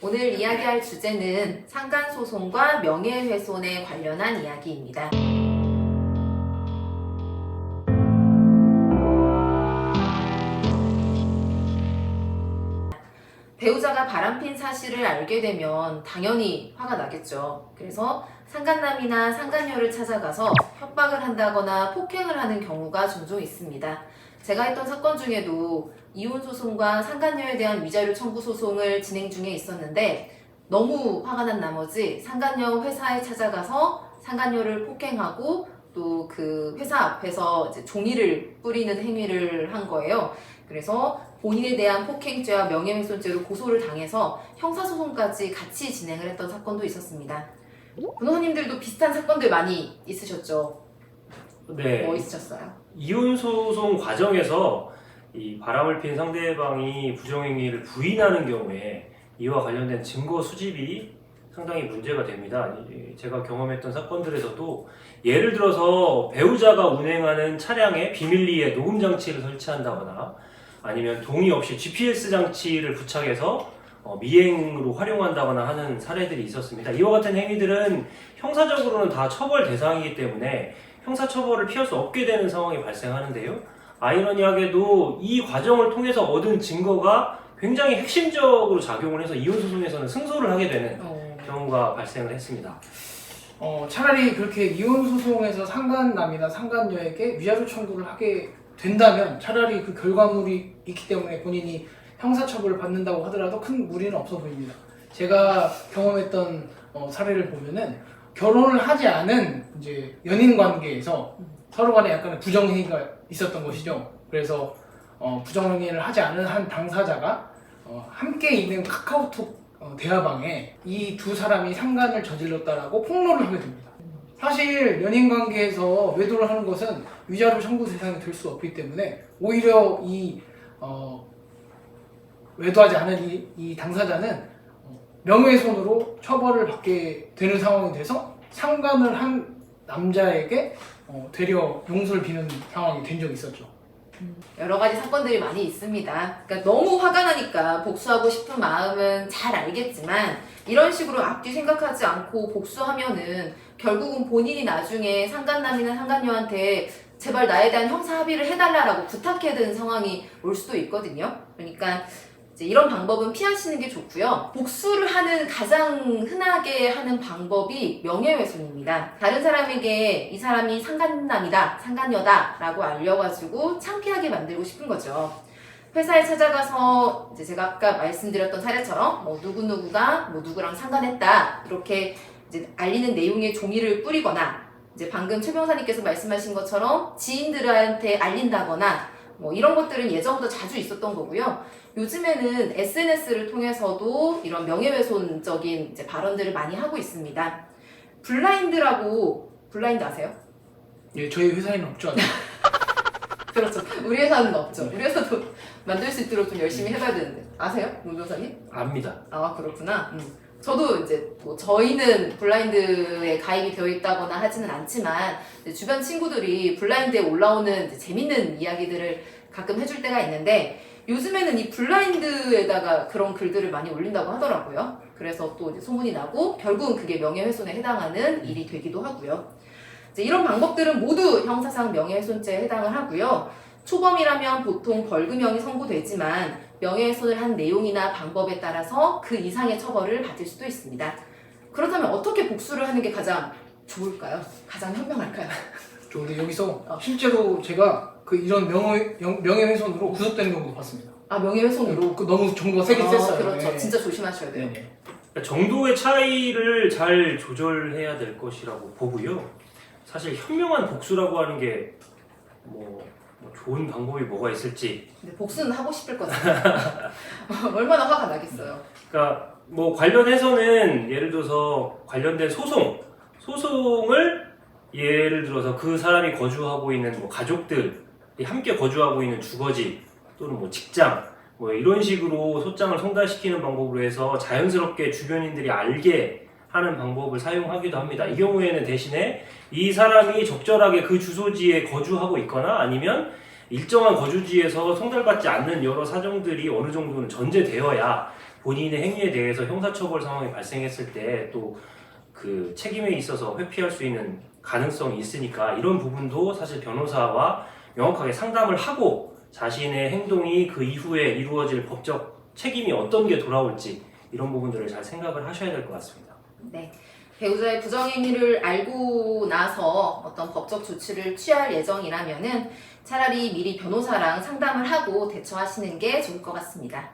오늘 이야기할 주제는 상간소송과 명예훼손에 관련한 이야기입니다. 배우자가 바람핀 사실을 알게 되면 당연히 화가 나겠죠. 그래서 상간남이나 상간녀를 찾아가서 협박을 한다거나 폭행을 하는 경우가 종종 있습니다. 제가 했던 사건 중에도 이혼소송과 상간녀에 대한 위자료 청구 소송을 진행 중에 있었는데 너무 화가 난 나머지 상간녀 회사에 찾아가서 상간녀를 폭행하고 또 그 회사 앞에서 이제 종이를 뿌리는 행위를 한 거예요. 그래서 본인에 대한 폭행죄와 명예훼손죄로 고소를 당해서 형사소송까지 같이 진행을 했던 사건도 있었습니다. 변호사님들도 비슷한 사건들 많이 있으셨죠? 네. 뭐 있으셨어요? 이혼소송 과정에서 이 바람을 핀 상대방이 부정행위를 부인하는 경우에 이와 관련된 증거 수집이 상당히 문제가 됩니다. 제가 경험했던 사건들에서도 예를 들어서 배우자가 운행하는 차량에 비밀리에 녹음 장치를 설치한다거나 아니면 동의 없이 GPS 장치를 부착해서 미행으로 활용한다거나 하는 사례들이 있었습니다. 이와 같은 행위들은 형사적으로는 다 처벌 대상이기 때문에 형사처벌을 피할 수 없게 되는 상황이 발생하는데요. 아이러니하게도 이 과정을 통해서 얻은 증거가 굉장히 핵심적으로 작용을 해서 이혼소송에서는 승소를 하게 되는 경우가 발생을 했습니다. 차라리 그렇게 이혼소송에서 상간남이나 상간녀에게 위자료 청구를 하게 된다면 차라리 그 결과물이 있기 때문에 본인이 형사처벌을 받는다고 하더라도 큰 무리는 없어 보입니다. 제가 경험했던 사례를 보면은 결혼을 하지 않은 이제 연인 관계에서 서로 간에 약간의 부정행위가 있었던 것이죠. 그래서 부정행위를 하지 않은 한 당사자가 함께 있는 카카오톡 대화방에 이 두 사람이 상간을 저질렀다라고 폭로를 하게 됩니다. 사실 연인 관계에서 외도를 하는 것은 위자료 청구 대상이 될 수 없기 때문에 오히려 이 외도하지 않은 이 당사자는 명예훼손으로 처벌을 받게 되는 상황이 돼서 상간을 한 남자에게 되려 용서를 비는 상황이 된 적이 있었죠. 여러 가지 사건들이 많이 있습니다. 그러니까 너무 화가 나니까 복수하고 싶은 마음은 잘 알겠지만 이런 식으로 앞뒤 생각하지 않고 복수하면은 결국은 본인이 나중에 상간남이나 상간녀한테 제발 나에 대한 형사 합의를 해달라고 부탁해야 되는 상황이 올 수도 있거든요. 그러니까 이제 이런 방법은 피하시는 게 좋고요. 복수를 하는 가장 흔하게 하는 방법이 명예훼손입니다. 다른 사람에게 이 사람이 상간남이다, 상간녀다 라고 알려가지고 창피하게 만들고 싶은 거죠. 회사에 찾아가서 이제 제가 아까 말씀드렸던 사례처럼 누구누구가 누구랑 상간했다 이렇게 이제 알리는 내용의 종이를 뿌리거나 이제 방금 최 변호사님께서 말씀하신 것처럼 지인들한테 알린다거나 이런 것들은 예전부터 자주 있었던 거고요. 요즘에는 SNS를 통해서도 이런 명예훼손적인 이제 발언들을 많이 하고 있습니다. 블라인드 아세요? 예, 저희 회사에는 없죠. 아직. 그렇죠. 우리 회사는 없죠. 우리 회사도 만들 수 있도록 좀 열심히 해봐야 되는데. 아세요? 노 변호사님? 압니다. 아, 그렇구나. 저도 이제 저희는 블라인드에 가입이 되어 있다거나 하지는 않지만 주변 친구들이 블라인드에 올라오는 이제 재밌는 이야기들을 가끔 해줄 때가 있는데 요즘에는 이 블라인드에다가 그런 글들을 많이 올린다고 하더라고요. 그래서 또 이제 소문이 나고 결국은 그게 명예훼손에 해당하는 일이 되기도 하고요. 이제 이런 방법들은 모두 형사상 명예훼손죄에 해당을 하고요. 초범이라면 보통 벌금형이 선고되지만 명예훼손을 한 내용이나 방법에 따라서 그 이상의 처벌을 받을 수도 있습니다. 그렇다면 어떻게 복수를 하는 게 가장 좋을까요? 가장 현명할까요? 근데 여기서 실제로 제가 이런 명예훼손으로 구속되는 경우도 봤습니다. 아, 명예훼손으로? 너무 정도가 세긴 셌어요. 그렇죠. 네. 진짜 조심하셔야 돼요. 네. 그러니까 정도의 차이를 잘 조절해야 될 것이라고 보고요. 사실 현명한 복수라고 하는 게 좋은 방법이 뭐가 있을지. 근데 복수는 하고 싶을 거잖아요. 얼마나 화가 나겠어요. 그러니까 관련해서는 예를 들어서 관련된 소송을 예를 들어서 그 사람이 거주하고 있는 가족들이 함께 거주하고 있는 주거지 또는 직장 이런 식으로 소장을 송달시키는 방법으로 해서 자연스럽게 주변인들이 알게 하는 방법을 사용하기도 합니다. 이 경우에는 대신에 이 사람이 적절하게 그 주소지에 거주하고 있거나 아니면 일정한 거주지에서 송달받지 않는 여러 사정들이 어느 정도는 전제되어야 본인의 행위에 대해서 형사처벌 상황이 발생했을 때 또 그 책임에 있어서 회피할 수 있는 가능성이 있으니까 이런 부분도 사실 변호사와 명확하게 상담을 하고 자신의 행동이 그 이후에 이루어질 법적 책임이 어떤 게 돌아올지 이런 부분들을 잘 생각을 하셔야 될 것 같습니다. 네. 배우자의 부정행위를 알고 나서 어떤 법적 조치를 취할 예정이라면은 차라리 미리 변호사랑 상담을 하고 대처하시는 게 좋을 것 같습니다.